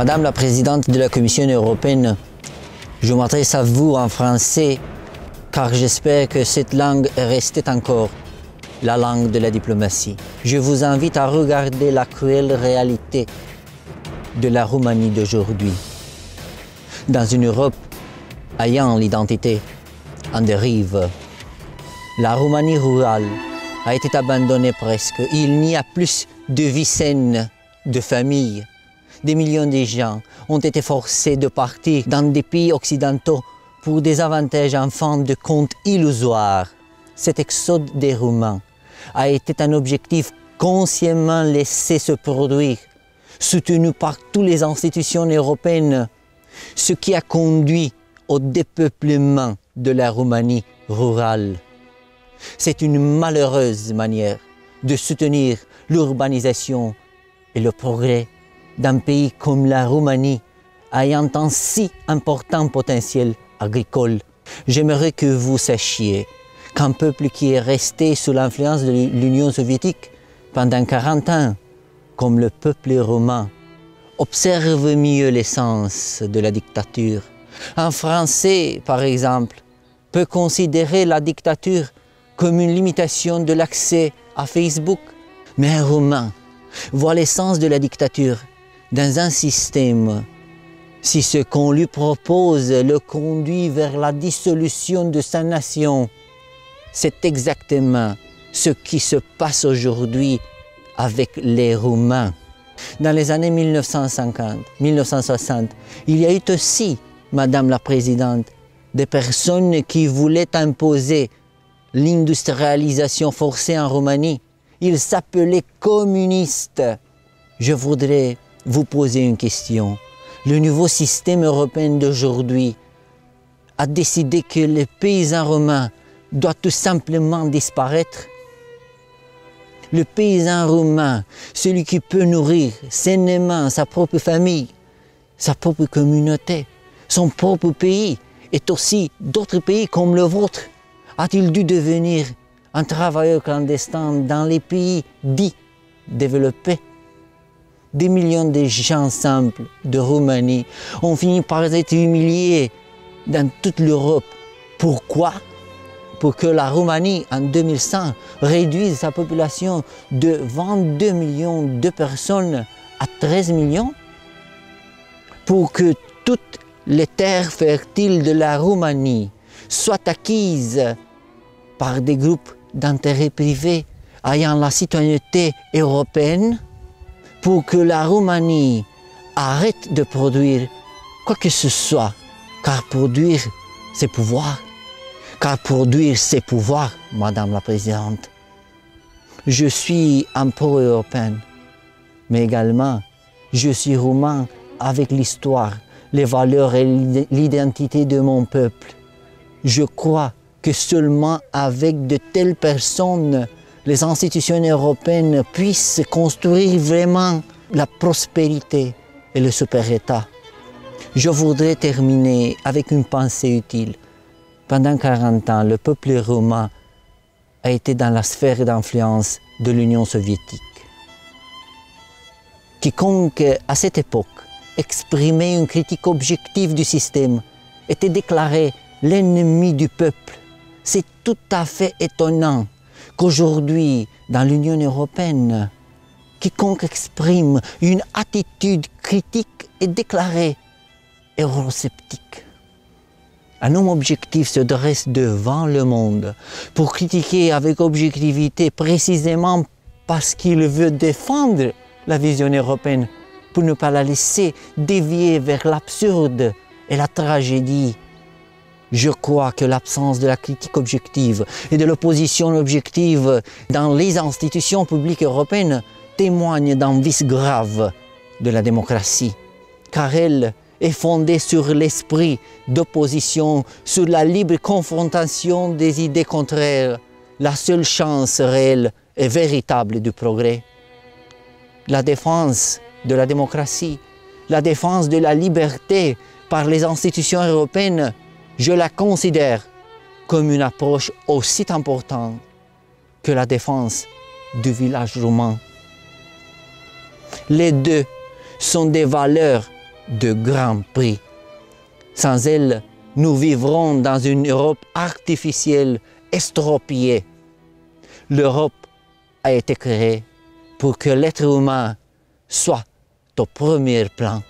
Madame la Présidente de la Commission européenne, je m'adresse à vous en français car j'espère que cette langue est restée encore la langue de la diplomatie. Je vous invite à regarder la cruelle réalité de la Roumanie d'aujourd'hui. Dans une Europe ayant l'identité en dérive, la Roumanie rurale a été abandonnée presque. Il n'y a plus de vie saine, de famille. Des millions de gens ont été forcés de partir dans des pays occidentaux pour des avantages en fin de compte illusoires. Cet exode des Roumains a été un objectif consciemment laissé se produire, soutenu par toutes les institutions européennes, ce qui a conduit au dépeuplement de la Roumanie rurale. C'est une malheureuse manière de soutenir l'urbanisation et le progrès d'un pays comme la Roumanie, ayant un si important potentiel agricole. J'aimerais que vous sachiez qu'un peuple qui est resté sous l'influence de l'Union soviétique pendant 40 ans, comme le peuple roumain, observe mieux l'essence de la dictature. Un Français, par exemple, peut considérer la dictature comme une limitation de l'accès à Facebook, mais un Roumain voit l'essence de la dictature dans un système. Si ce qu'on lui propose le conduit vers la dissolution de sa nation, c'est exactement ce qui se passe aujourd'hui avec les Roumains. Dans les années 1950-1960, il y a eu aussi, Madame la Présidente, des personnes qui voulaient imposer l'industrialisation forcée en Roumanie. Ils s'appelaient communistes. Je voudrais vous poser une question. Le nouveau système européen d'aujourd'hui a décidé que les paysans roumains doivent tout simplement disparaître. Le paysan roumain, celui qui peut nourrir sainement sa propre famille, sa propre communauté, son propre pays, et aussi d'autres pays comme le vôtre, a-t-il dû devenir un travailleur clandestin dans les pays dits développés? Des millions de gens simples de Roumanie ont fini par être humiliés dans toute l'Europe. Pourquoi? Pour que la Roumanie, en 2100, réduise sa population de 22 millions de personnes à 13 millions? Pour que toutes les terres fertiles de la Roumanie soient acquises par des groupes d'intérêt privés ayant la citoyenneté européenne? Pour que la Roumanie arrête de produire quoi que ce soit, car produire, c'est pouvoir. Car produire, c'est pouvoir, Madame la Présidente. Je suis un pro-européen, mais également, je suis roumain avec l'histoire, les valeurs et l'identité de mon peuple. Je crois que seulement avec de telles personnes, les institutions européennes puissent construire vraiment la prospérité et le super-État. Je voudrais terminer avec une pensée utile. Pendant 40 ans, le peuple roumain a été dans la sphère d'influence de l'Union soviétique. Quiconque, à cette époque, exprimait une critique objective du système était déclaré l'ennemi du peuple. C'est tout à fait étonnant qu'aujourd'hui, dans l'Union européenne, quiconque exprime une attitude critique est déclaré eurosceptique. Un homme objectif se dresse devant le monde pour critiquer avec objectivité précisément parce qu'il veut défendre la vision européenne pour ne pas la laisser dévier vers l'absurde et la tragédie. Je crois que l'absence de la critique objective et de l'opposition objective dans les institutions publiques européennes témoigne d'un vice grave de la démocratie, car elle est fondée sur l'esprit d'opposition, sur la libre confrontation des idées contraires, la seule chance réelle et véritable du progrès. La défense de la démocratie, la défense de la liberté par les institutions européennes, je la considère comme une approche aussi importante que la défense du village roumain. Les deux sont des valeurs de grands prix. Sans elle, nous vivrons dans une Europe artificielle, estropiée. L'Europe a été créée pour que l'être humain soit au premier plan.